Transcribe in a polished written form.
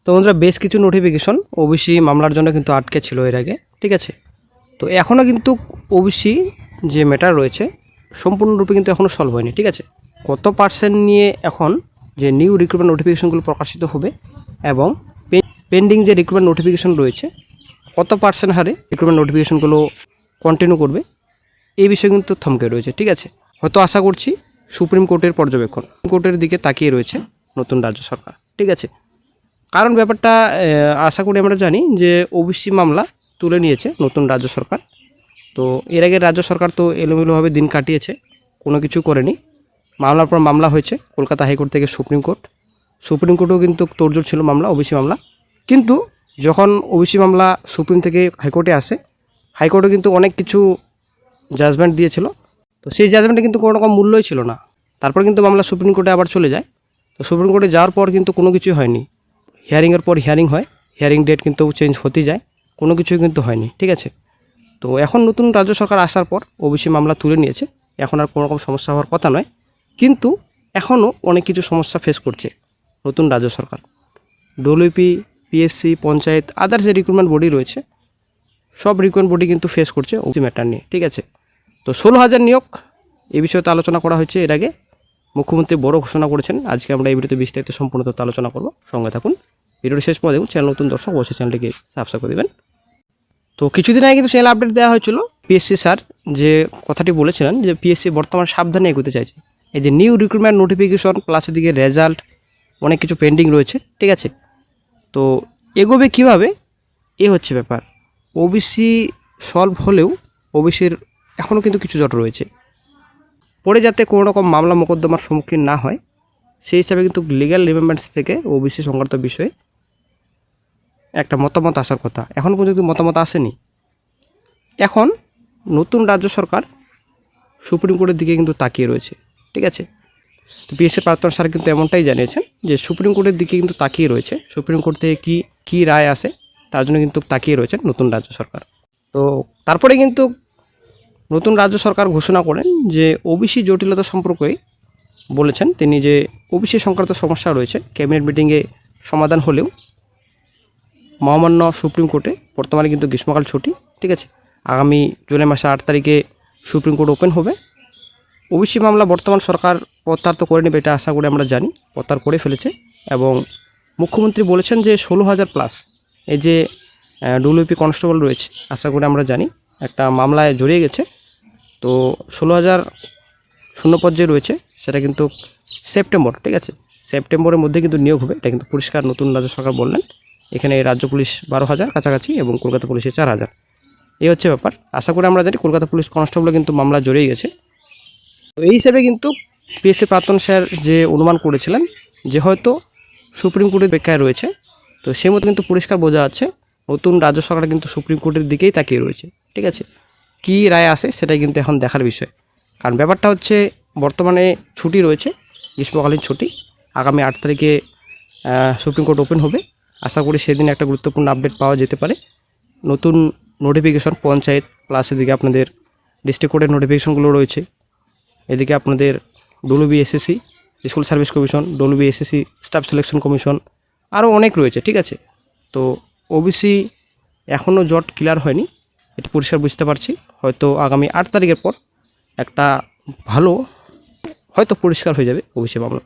তো বন্ধুরা বেশ কিছু নোটিফিকেশন ওবিসি মামলার জন্য কিন্তু আটকে ছিল এর আগে, ঠিক আছে। তো এখনও কিন্তু ওবিসি যে ম্যাটার রয়েছে সম্পূর্ণরূপে কিন্তু এখনও সলভ হয়নি, ঠিক আছে। কত পার্সেন্ট নিয়ে এখন যে নিউ রিক্রুটমেন্ট নোটিফিকেশনগুলো প্রকাশিত হবে এবং পেন্ডিং যে রিক্রুটমেন্ট নোটিফিকেশন রয়েছে কত পার্সেন্ট হারে রিক্রুটমেন্ট নোটিফিকেশনগুলো কন্টিনিউ করবে এই বিষয়ে কিন্তু থমকে রয়েছে, ঠিক আছে। হয়তো আশা করছি সুপ্রিম কোর্টের পর্যবেক্ষণ কোর্টের দিকে তাকিয়ে রয়েছে নতুন রাজ্য সরকার, ঠিক আছে। কারণ ব্যাপারটা আশা করি আমরা জানি যে ওবিসি মামলা তুলে নিয়েছে নতুন রাজ্য সরকার। তো এর আগে রাজ্য সরকার তো এলোমেলোভাবে দিন কাটিয়েছে, কোনো কিছু করেনি। মামলার পর মামলা হয়েছে কলকাতা হাইকোর্ট থেকে সুপ্রিম কোর্টেও কিন্তু তোড়জোড় ছিল মামলা, ওবিসি মামলা। কিন্তু যখন ওবিসি মামলা সুপ্রিম থেকে হাইকোর্টে আসে, হাইকোর্টে কিন্তু অনেক কিছু জাজমেন্ট দিয়েছিল। তো সেই জাজমেন্টে কিন্তু কোনো রকম মূল্যই ছিল না। তারপর কিন্তু মামলা সুপ্রিম কোর্টে আবার চলে যায়। তো সুপ্রিম কোর্টে যাওয়ার পর কিন্তু কোনো কিছুই হয়নি। হিয়ারিংয়ের পর হিয়ারিং হয়, হিয়ারিং ডেট কিন্তু চেঞ্জ হতে যায়, কোনো কিছুই কিন্তু হয়নি, ঠিক আছে। তো এখন নতুন রাজ্য সরকার আসার পর ওবিসি মামলা তুলে নিয়েছে, এখন আর কোনো রকম সমস্যা হওয়ার কথা নয়। কিন্তু এখনও অনেক কিছু সমস্যা ফেস করছে নতুন রাজ্য সরকার। ডব্লিউপি, পিএসসি, পঞ্চায়েত, আদার্স যে রিক্রুটমেন্ট বডি রয়েছে সব রিক্রুটমেন্ট বডি কিন্তু ফেস করছে ওবিসি ম্যাটার নিয়ে, ঠিক আছে। তো 16,000 নিয়োগ এই বিষয়ে তো আলোচনা করা হয়েছে এর আগে। মুখ্যমন্ত্রী বড় ঘোষণা করেছেন। আজকে আমরা এই ভিডিওতে বিস্তারিত সম্পূর্ণ তথ্য আলোচনা করব, সঙ্গে থাকুন। ভিডিওটি শেষ পরে দেখুন। চ্যানেল নতুন দর্শক অবশ্যই চ্যানেলটিকে সাবস্ক্রাইব করে দেবেন। তো কিছুদিন আগে কিন্তু চ্যানেল আপডেট দেওয়া হয়েছিল। পিএসসি স্যার যে কথাটি বলেছিলেন যে পিএসসি বর্তমান সাবধানে এগোতে চাইছে। এই যে নিউ রিক্রুটমেন্ট নোটিফিকেশন প্লাস এদিকে রেজাল্ট অনেক কিছু পেন্ডিং রয়েছে, ঠিক আছে। তো এগোবে কীভাবে এ হচ্ছে ব্যাপার। ওবিসি সলভ হলেও ওবিসির এখনও কিন্তু কিছু জট রয়েছে, পরে যাতে কোনো রকম মামলা মোকদ্দমার সম্মুখীন না হয় সেই হিসাবে কিন্তু লিগ্যাল রিমেম্বারেন্স থেকে ওবিসি সংক্রান্ত বিষয়ে একটা মতামত আসার কথা। এখন পর্যন্ত মতামত আসেনি। এখন নতুন রাজ্য সরকার সুপ্রিম কোর্টের দিকে কিন্তু তাকিয়ে রয়েছে, ঠিক আছে। তো পিএসসি প্রাক্তন স্যার কিন্তু এমনটাই জানিয়েছেন যে সুপ্রিম কোর্টের দিকে কিন্তু তাকিয়ে রয়েছে। সুপ্রিম কোর্ট থেকে কী রায় আসে তার জন্য কিন্তু তাকিয়ে রয়েছেন নতুন রাজ্য সরকার। তো তারপরে কিন্তু নতুন রাজ্য সরকার ঘোষণা করেন যে ওবিসি জটিলতা সম্পর্কে বলেছেন তিনি যে ওবিসি সংক্রান্ত সমস্যা রয়েছে ক্যাবিনেট মিটিংয়ে সমাধান হলেও মহামান্য সুপ্রিম কোর্টে বর্তমানে কিন্তু গ্রীষ্মকাল ছুটি, ঠিক আছে। আগামী জুলাই মাসে 8 তারিখে সুপ্রিম কোর্ট ওপেন হবে। ওবিসি মামলা বর্তমান সরকার প্রত্যাহার তো করে নেবে, এটা আশা করে আমরা জানি, প্রত্যাহার করে ফেলেছে। এবং মুখ্যমন্ত্রী বলেছেন যে 16,000 প্লাস এই যে ডব্লিউপি কনস্টেবল রয়েছে, আশা করে আমরা জানি একটা মামলায় জড়িয়ে গেছে। তো 16,000 শূন্যপদ যে রয়েছে সেটা কিন্তু সেপ্টেম্বর, ঠিক আছে, সেপ্টেম্বরের মধ্যে কিন্তু নিয়োগ হবে। এটা কিন্তু পরিষ্কার নতুন রাজ্য সরকার বললেন। এখানে রাজ্য পুলিশ 12,000 কাছাকাছি এবং কলকাতা পুলিশে 4,000, এই হচ্ছে ব্যাপার। আশা করি আমরা জানি কলকাতা পুলিশ কনস্টেবল কিন্তু মামলা জড়িয়ে গেছে। তো এই হিসাবে কিন্তু পিএসসি প্রাক্তন স্যার যে অনুমান করেছিলেন যে হয়তো সুপ্রিম কোর্টের অপেক্ষায় রয়েছে, তো সে মতো কিন্তু পরিষ্কার বোঝা যাচ্ছে নতুন রাজ্য সরকার কিন্তু সুপ্রিম কোর্টের দিকেই তাকিয়ে রয়েছে, ঠিক আছে। কী রায় আসে সেটাই কিন্তু এখন দেখার বিষয়। কারণ ব্যাপারটা হচ্ছে বর্তমানে ছুটি রয়েছে, গ্রীষ্মকালীন ছুটি। আগামী 8 তারিখে সুপ্রিম কোর্ট ওপেন হবে। আশা করি সেদিন একটা গুরুত্বপূর্ণ আপডেট পাওয়া যেতে পারে। নতুন নোটিফিকেশন পঞ্চায়েত প্লাস এদিকে আপনাদের ডিস্ট্রিক্ট কোর্টের নোটিফিকেশনগুলো রয়েছে, এদিকে আপনাদের WB SSC school service commission, WB SSC staff selection commission, আরও অনেক রয়েছে, ঠিক আছে। তো ওবিসি এখনও জট ক্লিয়ার হয়নি, এটা পরিষ্কার বুঝতে পারছি। হয়তো আগামী 8 তারিখের পর একটা ভালো হয়তো পরিষ্কার হয়ে যাবে ওবিসি মামলা।